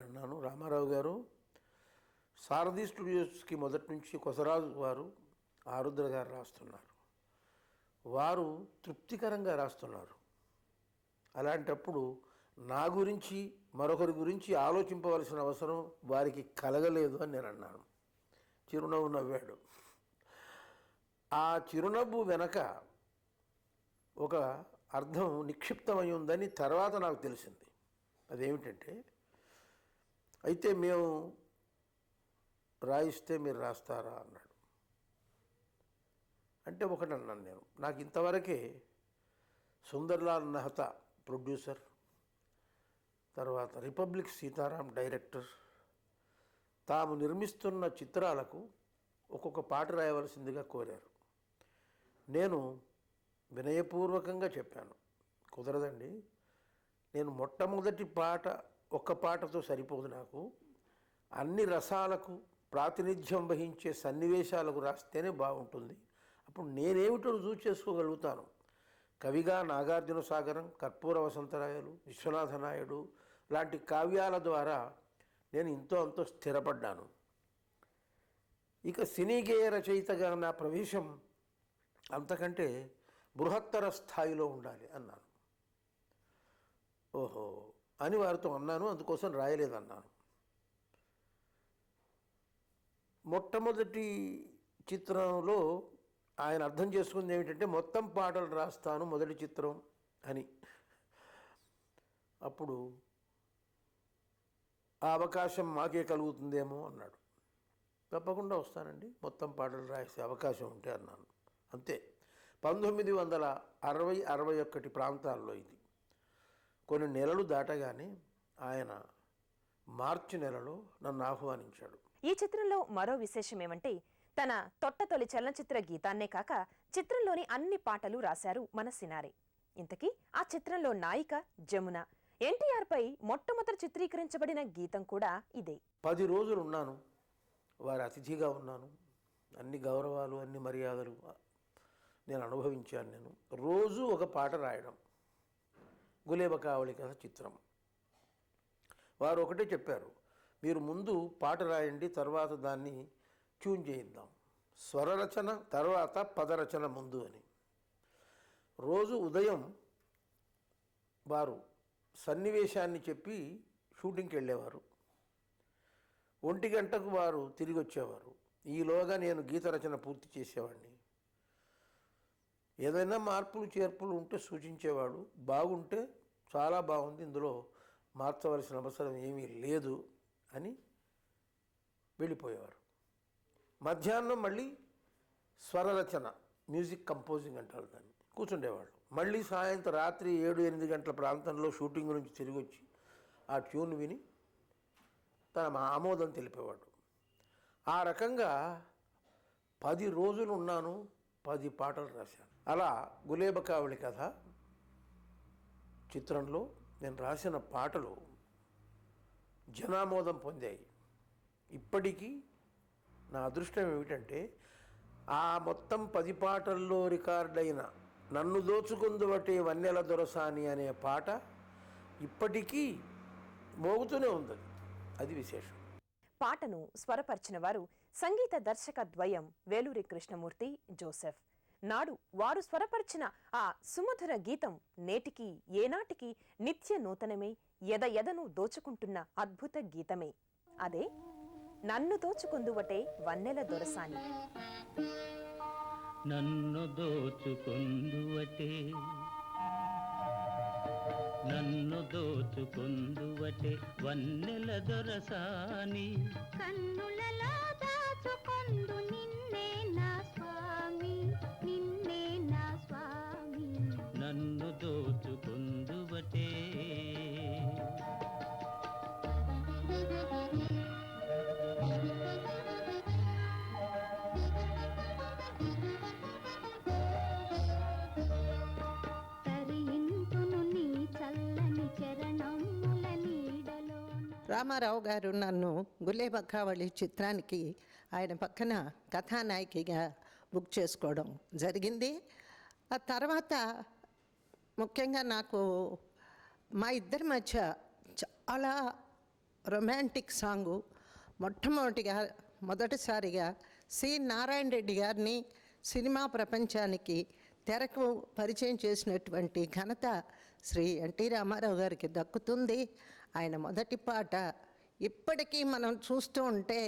అన్నాను. రామారావు గారు సారథి స్టూడియోస్కి మొదటి నుంచి కొసరాజు వారు, ఆరుద్ర గారు రాస్తున్నారు. వారు తృప్తికరంగా రాస్తున్నారు. అలాంటప్పుడు నా గురించి మరొకరి గురించి ఆలోచింపవలసిన అవసరం వారికి కలగలేదు అని నేను అన్నాను. చిరునవ్వు నవ్వాడు. ఆ చిరునవ్వు వెనక ఒక అర్థం నిక్షిప్తమై ఉందని తర్వాత నాకు తెలిసింది. అదేమిటంటే, అయితే మేము రాయిస్తే మీరు రాస్తారా అన్నాడు. అంటే ఒకటి అన్నాను నేను, నాకు ఇంతవరకే సుందర్లాల్ మెహతా ప్రొడ్యూసర్, తర్వాత రిపబ్లిక్ సీతారాం డైరెక్టర్ తాము నిర్మిస్తున్న చిత్రాలకు ఒక్కొక్క పాట రాయవలసిందిగా కోరారు. నేను వినయపూర్వకంగా చెప్పాను, కుదరదండి, నేను మొట్టమొదటి పాట ఒక్క పాటతో సరిపోదు, నాకు అన్ని రసాలకు ప్రాతినిధ్యం వహించే సన్నివేశాలకు రాస్తేనే బాగుంటుంది. అప్పుడు నేనేమిటో రుజువు చేసుకోగలుగుతాను. కవిగా నాగార్జున సాగరం, కర్పూర వసంతరాయలు, విశ్వనాథ నాయుడు లాంటి కావ్యాల ద్వారా నేను ఇంతో అంతో స్థిరపడ్డాను. ఇక సినీ గేయ రచయితగా నా ప్రవేశం అంతకంటే బృహత్తర స్థాయిలో ఉండాలి అన్నాను. ఓహో అని వారితో అన్నాను, అందుకోసం రాయలేదన్నాను. మొట్టమొదటి చిత్రంలో ఆయన అర్థం చేసుకుంది ఏమిటంటే, మొత్తం పాటలు రాస్తాను మొదటి చిత్రం అని. అప్పుడు ఆ అవకాశం మాకే కలుగుతుందేమో అన్నాడు. తప్పకుండా వస్తానండి, మొత్తం పాటలు రాసే అవకాశం ఉంటే అన్నాను. అంతే. 1960-61 ప్రాంతాల్లో ఇది. కొన్ని నెలలు దాటగానే ఆయన మార్చి నెలలో నన్ను ఆహ్వానించాడు. ఈ చిత్రంలో మరో విశేషం ఏమంటే, తన తొట్టతొలి చలనచిత్ర గీతాన్నే కాక చిత్రంలోని అన్ని పాటలు రాశారు మన సినారే. ఇంతకీ ఆ చిత్రంలో నాయిక జమున. ఎన్టీఆర్ పై మొట్టమొదటి చిత్రీకరించబడిన గీతం కూడా ఇదే. 10 రోజులు ఉన్నాను, వారి అతిథిగా ఉన్నాను. అన్ని గౌరవాలు, అన్ని మర్యాదలు నేను అనుభవించాను. నేను రోజు ఒక పాట రాయడం. గులేబ కావళి కథ చిత్రం. వారు ఒకటే చెప్పారు, మీరు ముందు పాట రాయండి, తర్వాత దాన్ని ట్యూన్ చేయిద్దాం. స్వరరచన తర్వాత పదరచన ముందు అని. రోజు ఉదయం వారు సన్నివేశాన్ని చెప్పి షూటింగ్కి వెళ్ళేవారు. 1 గంటకు వారు తిరిగి వచ్చేవారు. ఈలోగా నేను గీత రచన పూర్తి చేసేవాడిని. ఏదైనా మార్పులు చేర్పులు ఉంటే సూచించేవాడు. బాగుంటే చాలా బాగుంది, ఇందులో మార్చవలసిన అవసరం ఏమీ లేదు అని వెళ్ళిపోయేవారు. మధ్యాహ్నం మళ్ళీ స్వరరచన, మ్యూజిక్ కంపోజింగ్ అంటారు దాన్ని, కూర్చుండేవాళ్ళు. మళ్ళీ సాయంత్రం రాత్రి 7-8 గంటల ప్రాంతంలో షూటింగ్ నుంచి తిరిగి వచ్చి ఆ ట్యూన్ విని తన ఆమోదం తెలిపేవాడు. ఆ రకంగా 10 రోజులు ఉన్నాను, 10 పాటలు రాశాను. అలా గులేబ కావళి కథ చిత్రంలో నేను రాసిన పాటలు జనామోదం పొందాయి. ఇప్పటికీ నా అదృష్టం ఏమిటంటే, ఆ మొత్తం 10 పాటల్లో రికార్డైన నన్ను దోచుకుందువటే వన్నెల దొరసాని అనే పాట ఇప్పటికీ మోగుతూనే ఉంది. అది విశేషం. పాటను స్వరపరిచిన వారు సంగీత దర్శక ద్వయం వేలూరి కృష్ణమూర్తి, జోసెఫ్. నాడు వారు స్వరపరిచిన ఆ సుమధుర గీతం నేటికి ఏనాటికి నిత్య నూతనమే, ఎదను దోచుకుంటున్న అద్భుత గీతమే. అదే నన్ను దోచుకుందువటే వన్నెల దొరసాని. నన్ను దోచుకుందువటే, నన్ను దోచుకుందువటే వన్నెల దొరసాని, కన్నులలో దాచుకొందు నిన్నే నా స్వామి, నిన్నే నా స్వామి. నన్ను దోచుకుందువటే. రామారావు గారు నన్ను గులేబ కావళి చిత్రానికి ఆయన పక్కన కథానాయికగా బుక్ చేసుకోవడం జరిగింది. ఆ తర్వాత ముఖ్యంగా నాకు మా ఇద్దరి మధ్య చాలా రొమాంటిక్ సాంగు మొదటిసారిగా సి నారాయణ రెడ్డి గారిని సినిమా ప్రపంచానికి తెరకు పరిచయం చేసినటువంటి ఘనత శ్రీ ఎన్టీ రామారావు గారికి దక్కుతుంది. ఆయన మొదటి పాట ఇప్పటికీ మనం చూస్తూ ఉంటే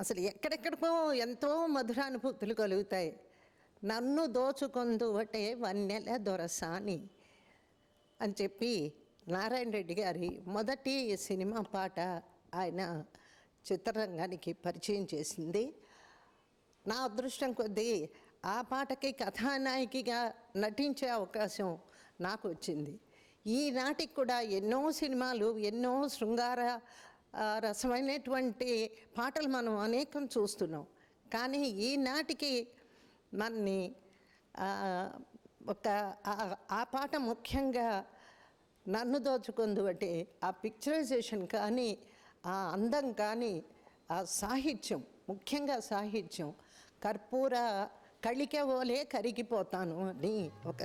అసలు ఎక్కడెక్కడికో ఎంతో మధురానుభూతులు కలుగుతాయి. నన్ను దోచుకొందువటే వన్నెల దొరసాని అని చెప్పి నారాయణ రెడ్డి గారి మొదటి సినిమా పాట ఆయన చిత్రరంగానికి పరిచయం చేసింది. నా అదృష్టం కొద్దీ ఆ పాటకి కథానాయికగా నటించే అవకాశం నాకు వచ్చింది. ఈనాటికి కూడా ఎన్నో సినిమాలు, ఎన్నో శృంగార రసమైనటువంటి పాటలు మనం అనేకం చూస్తున్నాం. కానీ ఈనాటికి మనని ఆ పాట ముఖ్యంగా నన్ను దోచుకుందు అంటే ఆ పిక్చరైజేషన్ కానీ, ఆ అందం కానీ, ఆ సాహిత్యం, ముఖ్యంగా సాహిత్యం, కర్పూర కళిక ఓలే కరిగిపోతాను అని ఒక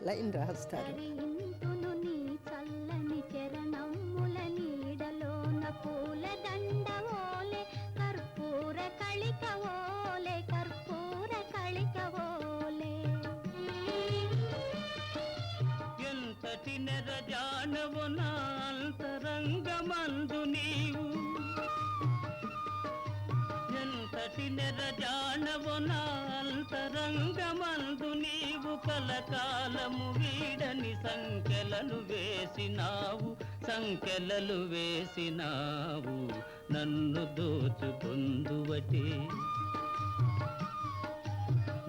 లైన్ రాస్తారు. కరింతును నీ చల్లని చరణముల నీడలోన పూలదండ ఓలే కర్పూర కళిక ఓలే కర్పూర కళిక ఓలే. ఎంతటి నెరజానవు నా అంతరంగమందు నీవు, ఎంతటి నెరజానవు నా అంతరంగమందు నీవు, కలకాలము వీడని సంకెలలు వేసినావు, సంకెలలు వేసినావు. నన్ను దోచుకొందువటే,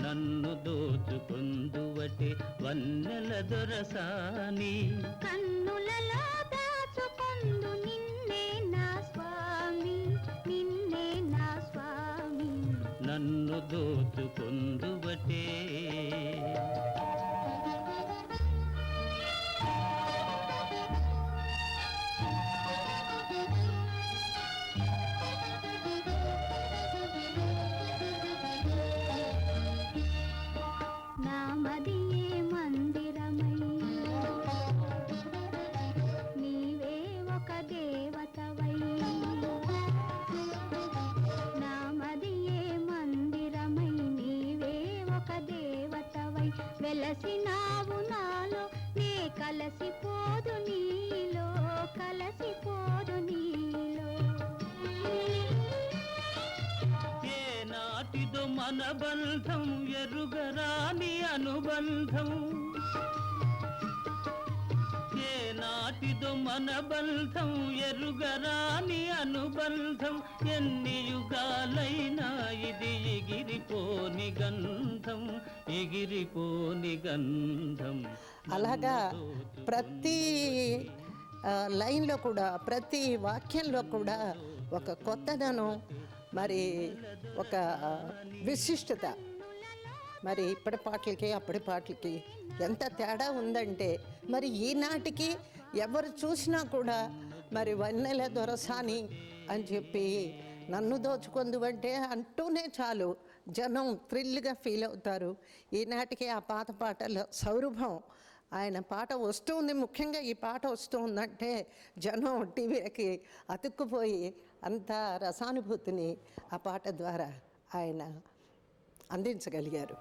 నన్ను దోచుకొందువటే వన్నెల దొరసాని. కన్నులలో దాచుకొందు నిన్నే నా స్వామి, నిన్నే నా స్వామి. నన్ను దోచుకొందువటే. నామదియే మందిరమై నీవే ఒక దేవతవై, నామదియే మందిరమై నీవే ఒక దేవతవై, వెలసినావు నాలో నే కలసిపోదు నీలో, కలసిపోదు నీలో. ఏ నాటిదో మన బంధం ఎరుగరాని అనుబంధం, ఏ నాటిదో మన బంధం ఎరుగరాని అనుబంధం. ఎన్ని యుగాలైనా ఇది ఎగిరిపోని గంధం, ఎగిరిపోని గంధం. అలాగా ప్రతి లైన్లో కూడా, ప్రతి వాక్యంలో కూడా ఒక కొత్తదనం, మరి ఒక విశిష్టత. మరి ఇప్పటి పాటలకి అప్పటి పాటలకి ఎంత తేడా ఉందంటే, మరి ఈనాటికి ఎవరు చూసినా కూడా మరి వన్నెల దొరసాని అని చెప్పి నన్ను దోచుకొందువంటే అంటూనే చాలు జనం థ్రిల్గా ఫీల్ అవుతారు. ఈనాటికి ఆ పాత పాటల సౌరభం, ఆయన పాట వస్తుంది, ముఖ్యంగా ఈ పాట వస్తుందంటే జనం టీవీలకి అతుక్కుపోయి అంత రసానుభూతిని ఆ పాట ద్వారా ఆయన అందించగలిగారు.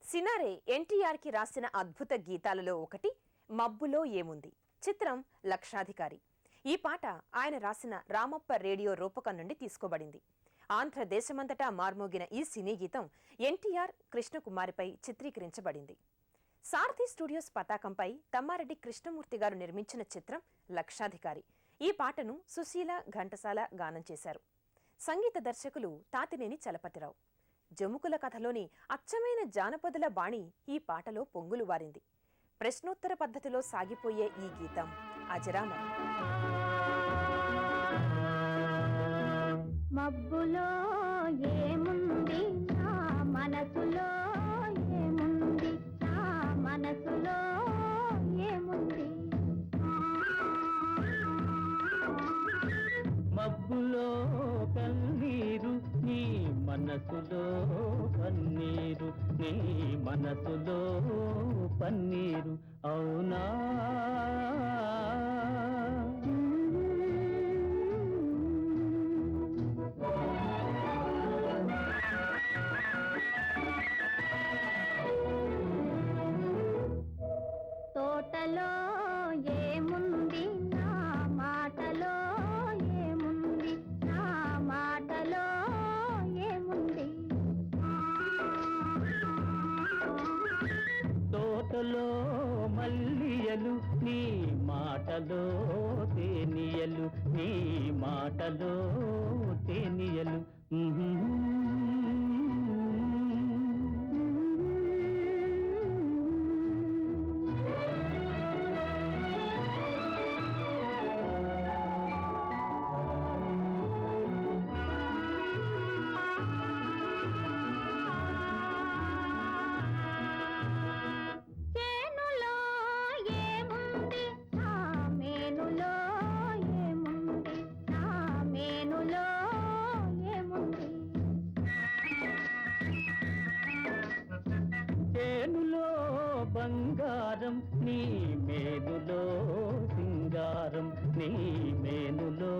సినారే ఎన్టీఆర్కి రాసిన అద్భుత గీతాలలో ఒకటి మబ్బులో ఏముంది. చిత్రం లక్షాధికారి. ఈ పాట ఆయన రాసిన రామప్ప రేడియో రూపకం నుండి తీసుకోబడింది. ఆంధ్రదేశమంతటా మార్మోగిన ఈ సినీ గీతం ఎన్టీఆర్ కృష్ణకుమారిపై చిత్రీకరించబడింది. సారథి స్టూడియోస్ పతాకంపై తమ్మారెడ్డి కృష్ణమూర్తి గారు నిర్మించిన చిత్రం లక్షాధికారి. ఈ పాటను సుశీల, ఘంటసాల గానం చేశారు. సంగీత దర్శకులు తాతినేని చలపతిరావు. జముకుల కథలోని అచ్చమైన జానపదుల బాణి ఈ పాటలో పొంగులు వారింది. ప్రశ్నోత్తర పద్ధతిలో సాగిపోయే ఈ గీతం అజరామరం. మబ్బులో ఏముంది నా మనసులో, ఏముంది నా మనసులో ఏముంది. మబ్బులో కన్నీరు నీ మనసులో నీ మనసులో పన్నీరు అవునా? తోటలో ఏముంది నా మాటలో ఏముంది, నా మాటలో ఏముంది. తోటలో మల్లియలు నీ మాటలో తేనియలు, నీ మాటలో తేనియలు. చేనులో ఏముంది నా మేనులో ఏముంది, నా మేనులో ఏముంది. చేనులో బంగారం నీ మేనులో సింగారం, నీ మేనులో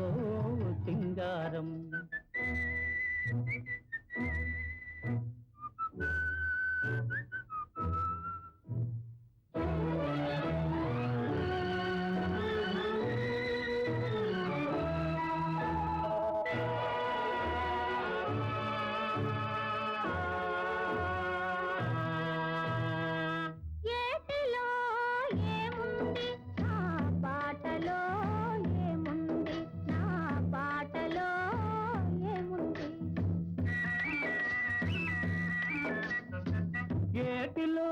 సింగారం. ఏటిలో ఏముంది నా పాటలో ఏముంది, నా పాటలో ఏముంది. ఏటిలో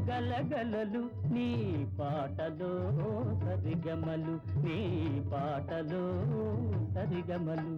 గలగలలు నీ పాటలో సరిగమలు, నీ పాటలో సరిగమలు.